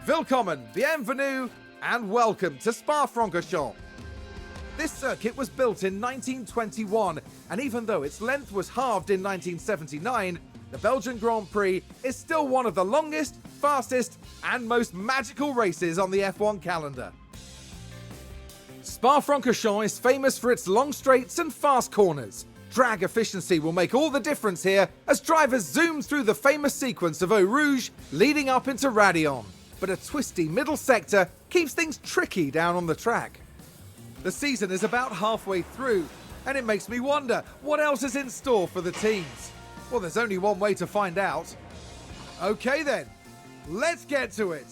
Willkommen, bienvenue, and welcome to Spa-Francorchamps. This circuit was built in 1921, and even though its length was halved in 1979, the Belgian Grand Prix is still one of the longest, fastest, and most magical races on the F1 calendar. Spa-Francorchamps is famous for its long straights and fast corners. Drag efficiency will make all the difference here as drivers zoom through the famous sequence of Eau Rouge leading up into Raidillon. But a twisty middle sector keeps things tricky down on the track. The season is about halfway through, and it makes me wonder what else is in store for the teams. Well, there's only one way to find out. Okay then, let's get to it.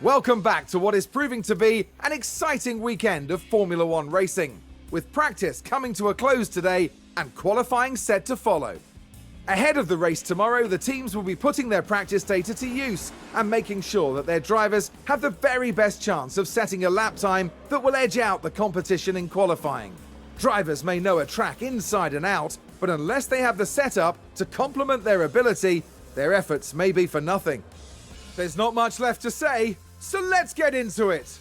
Welcome back to what is proving to be an exciting weekend of Formula One racing, with practice coming to a close today and qualifying set to follow. Ahead of the race tomorrow, the teams will be putting their practice data to use and making sure that their drivers have the very best chance of setting a lap time that will edge out the competition in qualifying. Drivers may know a track inside and out, but unless they have the setup to complement their ability, their efforts may be for nothing. There's not much left to say, so let's get into it!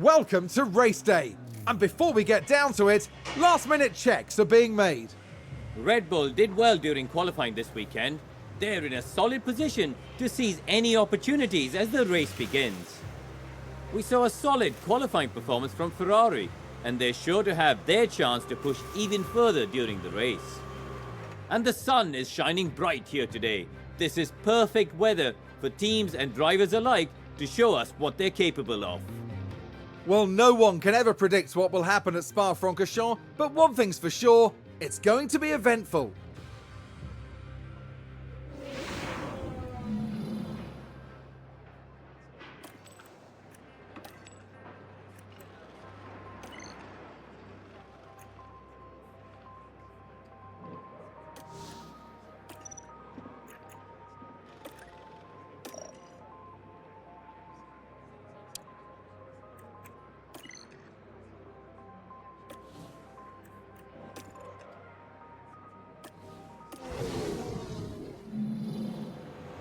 Welcome to race day. And before we get down to it, last-minute checks are being made. Red Bull did well during qualifying this weekend. They're in a solid position to seize any opportunities as the race begins. We saw a solid qualifying performance from Ferrari, and they're sure to have their chance to push even further during the race. And the sun is shining bright here today. This is perfect weather for teams and drivers alike to show us what they're capable of. Well, no one can ever predict what will happen at Spa-Francorchamps, but one thing's for sure, it's going to be eventful.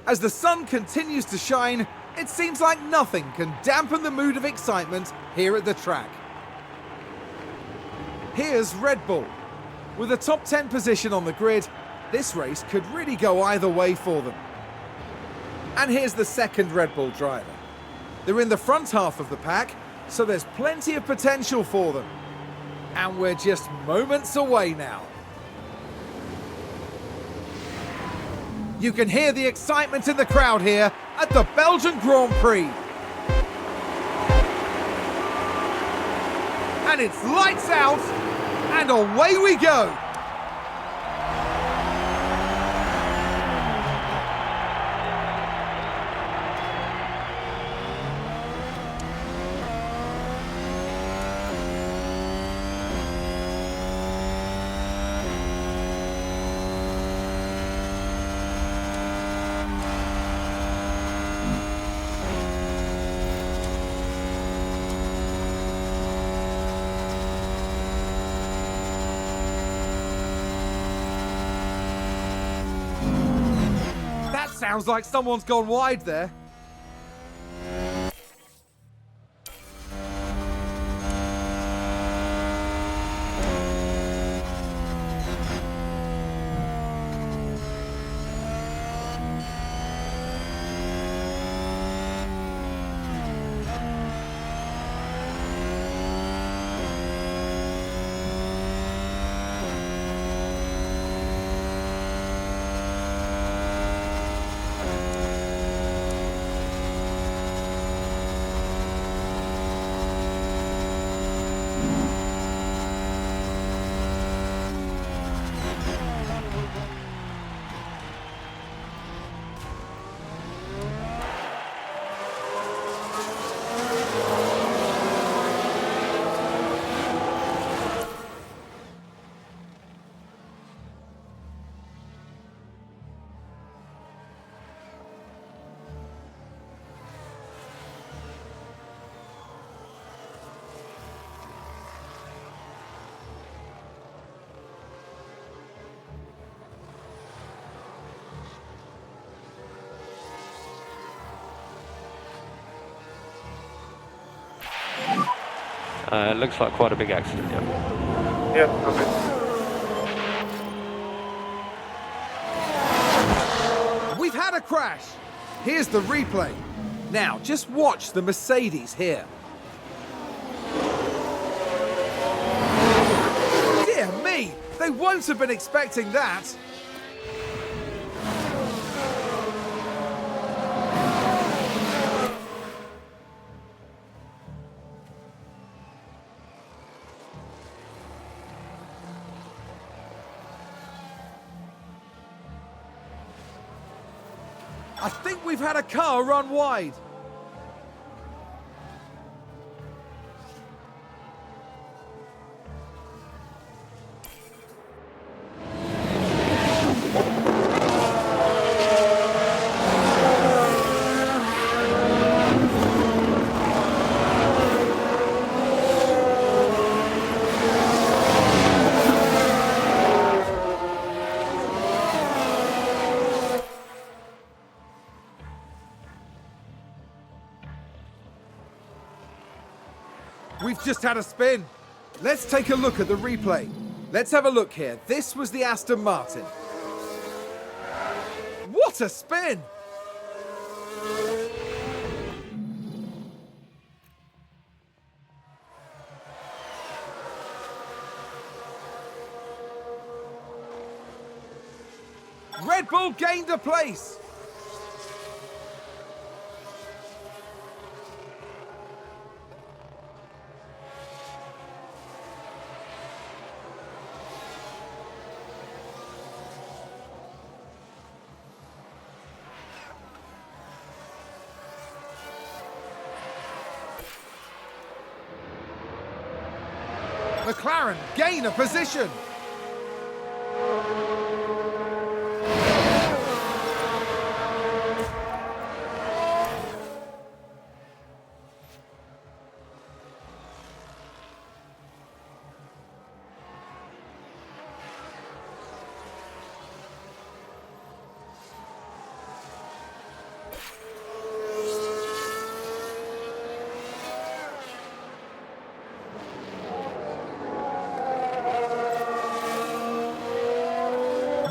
As the sun continues to shine, it seems like nothing can dampen the mood of excitement here at the track. Here's Red Bull. With a top 10 position on the grid, this race could really go either way for them. And here's the second Red Bull driver. They're in the front half of the pack, so there's plenty of potential for them. And we're just moments away now. You can hear the excitement in the crowd here at the Belgian Grand Prix. And it's lights out, and away we go. Sounds like someone's gone wide there. It looks like quite a big accident, yeah. Yeah, okay. We've had a crash. Here's the replay. Now, just watch the Mercedes here. Dear me, they won't have been expecting that. I think we've had a car run wide. We've just had a spin. Let's take a look at the replay. Let's have a look here. This was the Aston Martin. What a spin! Red Bull gained a place. McLaren gain a position.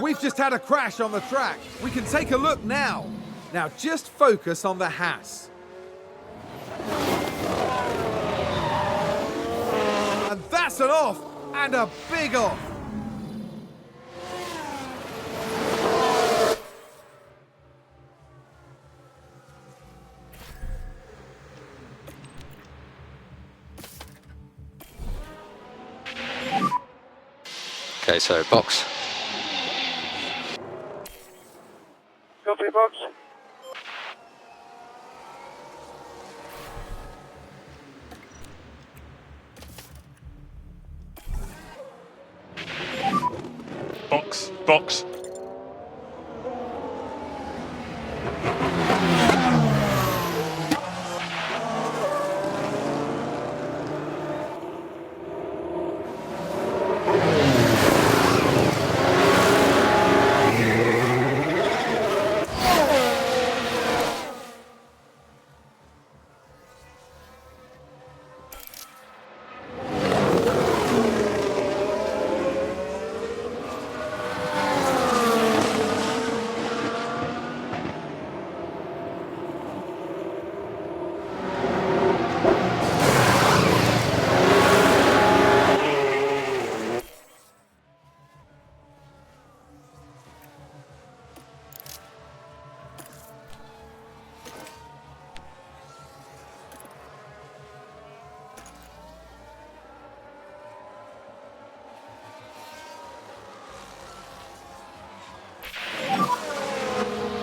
We've just had a crash on the track. We can take a look now. Now just focus on the Haas. And that's an off, and a big off. Okay, so box. Copy, box. Box, box.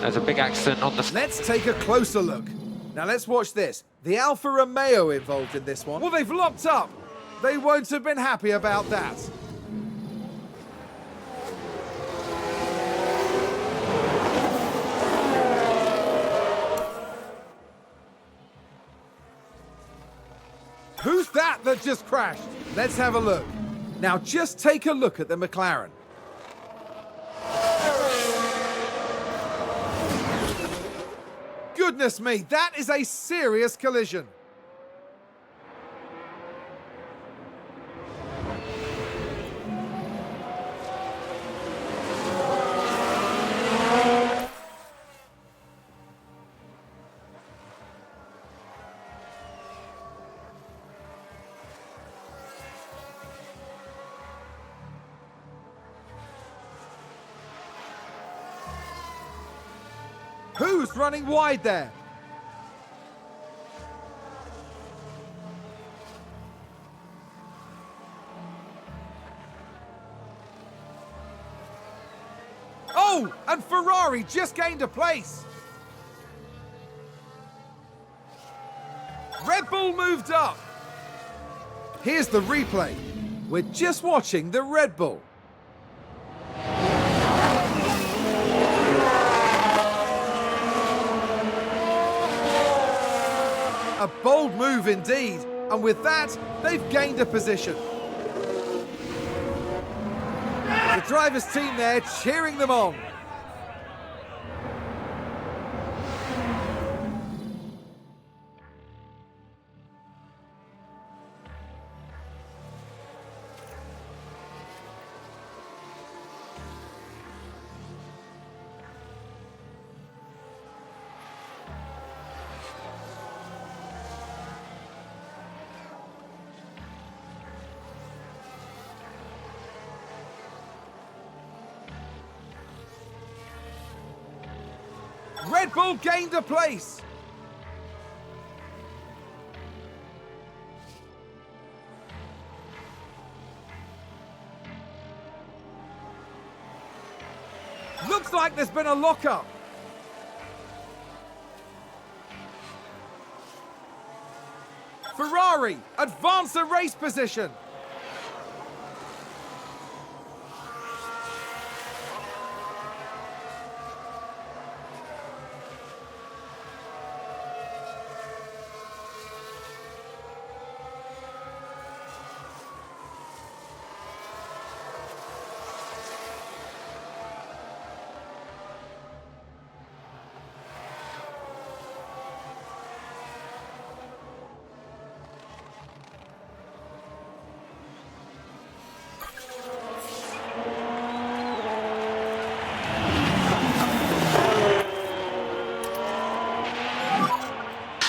There's a big accident on the... Let's take a closer look. Now let's watch this. The Alfa Romeo involved in this one. Well, they've locked up. They won't have been happy about that. Who's that just crashed? Let's have a look. Now just take a look at the McLaren. Goodness me, that is a serious collision. Who's running wide there? Oh, and Ferrari just gained a place. Red Bull moved up. Here's the replay. We're just watching the Red Bull. A bold move indeed, and with that, they've gained a position. The driver's team there cheering them on. Red Bull gained a place. Looks like there's been a lock-up. Ferrari advance a race position.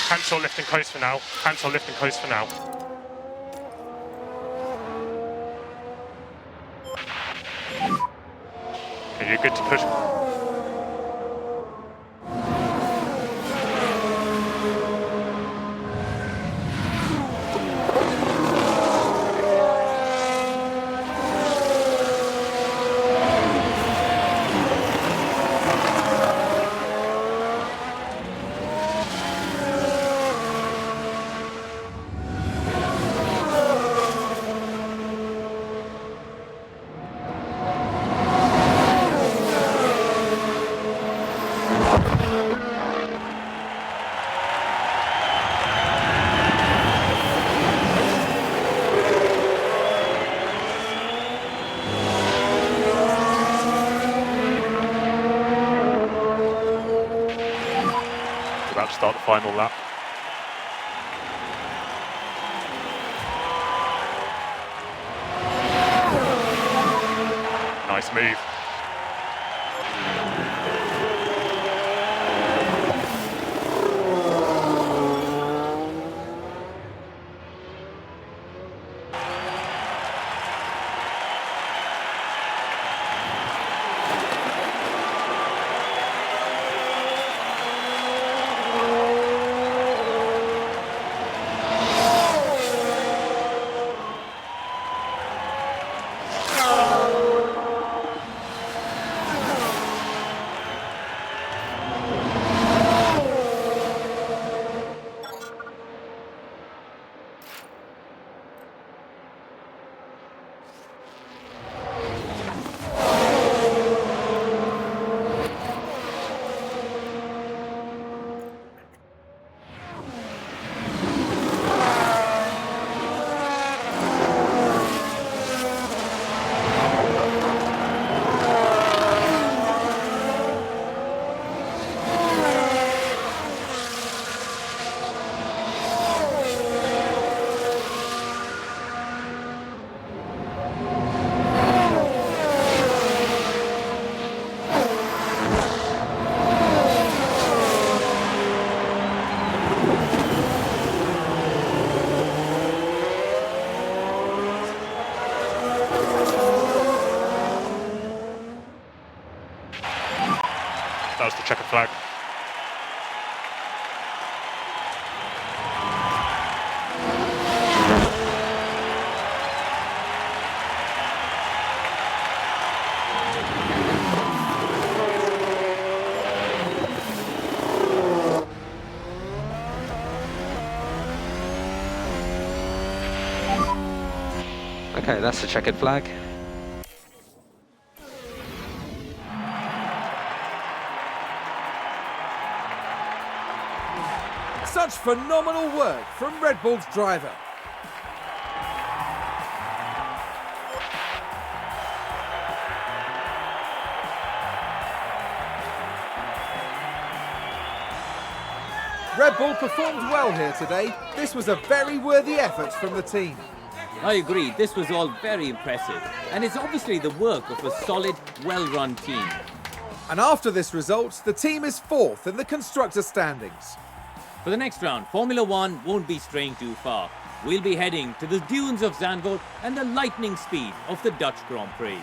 Cancel lift and coast for now. Cancel lift and coast for now. Okay, you're good to push. About to start the final lap. Nice move. That was the checkered flag. Okay, that's the checkered flag. Such phenomenal work from Red Bull's driver. Red Bull performed well here today. This was a very worthy effort from the team. I agree, this was all very impressive, and it's obviously the work of a solid, well-run team. And after this result, the team is fourth in the constructor standings. For the next round, Formula One won't be straying too far. We'll be heading to the dunes of Zandvoort and the lightning speed of the Dutch Grand Prix.